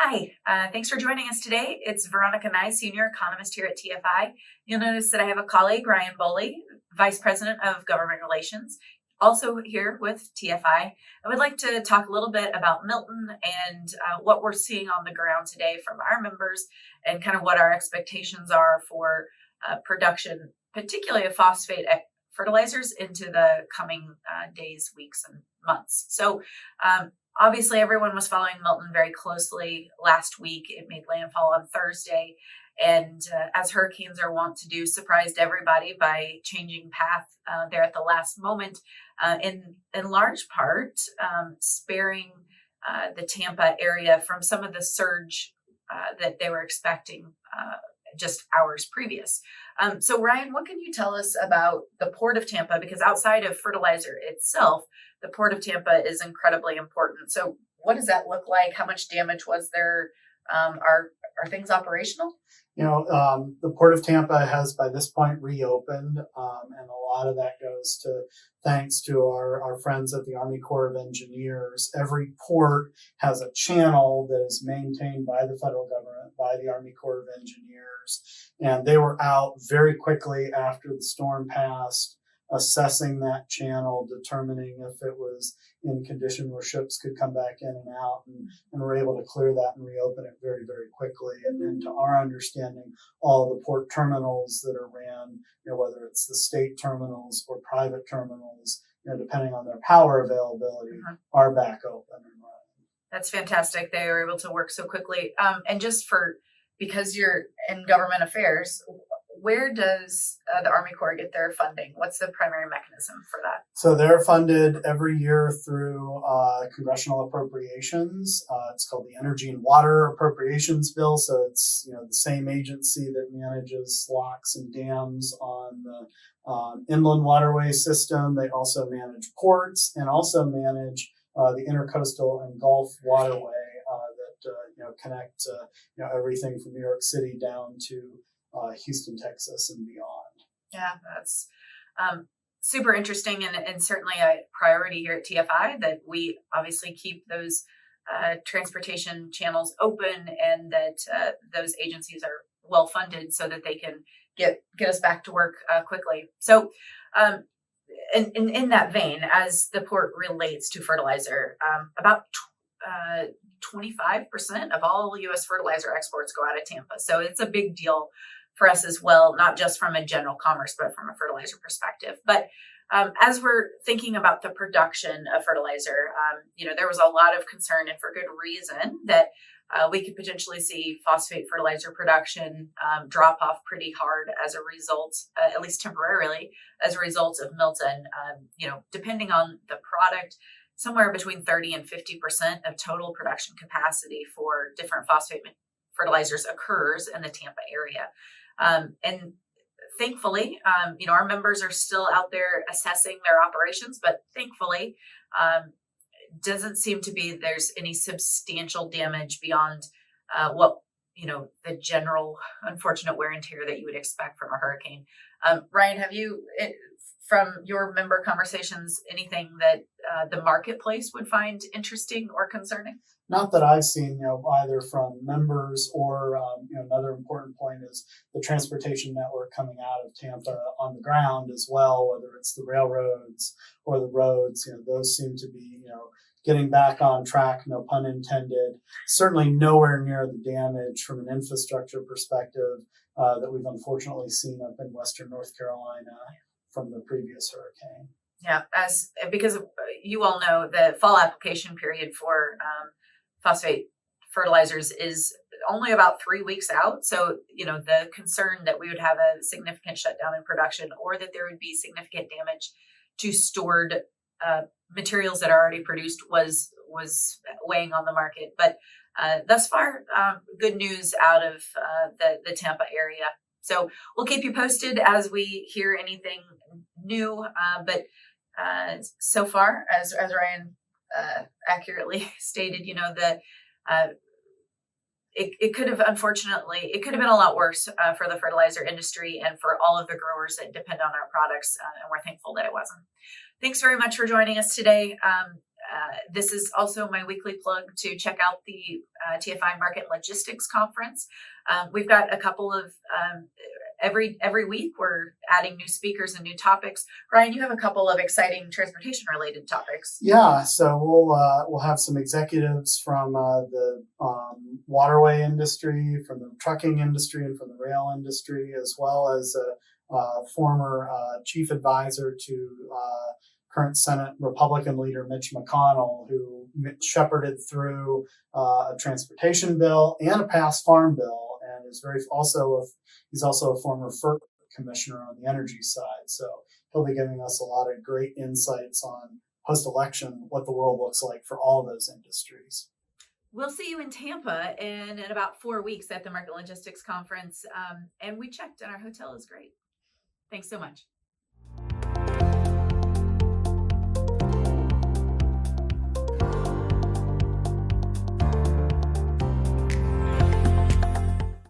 Hi, thanks for joining us today. It's Veronica Nye, Senior Economist here at TFI. You'll notice that I have a colleague, Ryan Boley, Vice President of Government Relations, also here with TFI. I would like to talk a little bit about Milton and what we're seeing on the ground today from our members and kind of what our expectations are for production, particularly of phosphate fertilizers into the coming days, weeks, and months. So obviously, everyone was following Milton very closely last week. It made landfall on Thursday, and as hurricanes are wont to do, surprised everybody by changing path there at the last moment, in large part sparing the Tampa area from some of the surge that they were expecting just hours previous. So Ryan, what can you tell us about the Port of Tampa? Because outside of fertilizer itself, the Port of Tampa is incredibly important. So what does that look like? How much damage was there? Are things operational? The Port of Tampa has by this point reopened, and a lot of that goes to thanks to our friends at the Army Corps of Engineers. Every port has a channel that is maintained by the federal government, by the Army Corps of Engineers, and they were out very quickly after the storm passed, assessing that channel, determining if it was in condition where ships could come back in and out, and were able to clear that and reopen it very, very quickly. And then to our understanding, all the port terminals that are ran, whether it's the state terminals or private terminals, depending on their power availability, are back open and running. That's fantastic. They were able to work so quickly. And just because you're in government affairs, where does the Army Corps get their funding? What's the primary mechanism for that? So they're funded every year through congressional appropriations. It's called the Energy and Water Appropriations Bill. So it's the same agency that manages locks and dams on the inland waterway system. They also manage ports and also manage the intercoastal and Gulf waterway that connect everything from New York City down to Houston, Texas, and beyond. Yeah, that's super interesting and certainly a priority here at TFI that we obviously keep those transportation channels open and that those agencies are well funded so that they can get us back to work quickly. So in that vein, as the port relates to fertilizer, about 25% of all U.S. fertilizer exports go out of Tampa. So it's a big deal for us as well, not just from a general commerce, but from a fertilizer perspective. But as we're thinking about the production of fertilizer, there was a lot of concern, and for good reason, that we could potentially see phosphate fertilizer production drop off pretty hard as a result, at least temporarily, as a result of Milton. Depending on the product, somewhere between 30 and 50% of total production capacity for different phosphate fertilizers occurs in the Tampa area. And thankfully, our members are still out there assessing their operations, but thankfully, doesn't seem to be there's any substantial damage beyond what the general unfortunate wear and tear that you would expect from a hurricane. Ryan, have you, from your member conversations, anything that the marketplace would find interesting or concerning? Not that I've seen, either from members or, another important point is the transportation network coming out of Tampa on the ground as well, whether it's the railroads or the roads, those seem to be, getting back on track, no pun intended. Certainly nowhere near the damage from an infrastructure perspective that we've unfortunately seen up in Western North Carolina from the previous hurricane. Yeah, because you all know the fall application period for phosphate fertilizers is only about 3 weeks out. So, the concern that we would have a significant shutdown in production or that there would be significant damage to stored materials that are already produced was weighing on the market. But thus far, good news out of the Tampa area. So we'll keep you posted as we hear anything new. But so far, as Ryan accurately stated, it could have been a lot worse for the fertilizer industry and for all of the growers that depend on our products. And we're thankful that it wasn't. Thanks very much for joining us today. This is also my weekly plug to check out the TFI Market Logistics Conference. We've got a couple of every week we're adding new speakers and new topics. Ryan, you have a couple of exciting transportation related topics. Yeah, so we'll have some executives from the waterway industry, from the trucking industry, and from the rail industry, as well as a former chief advisor to current Senate Republican leader Mitch McConnell, who shepherded through a transportation bill and a past farm bill, and is he's also a former FERC commissioner on the energy side. So he'll be giving us a lot of great insights on post-election what the world looks like for all of those industries. We'll see you in Tampa in about 4 weeks at the Market Logistics Conference. And we checked, and our hotel is great. Thanks so much.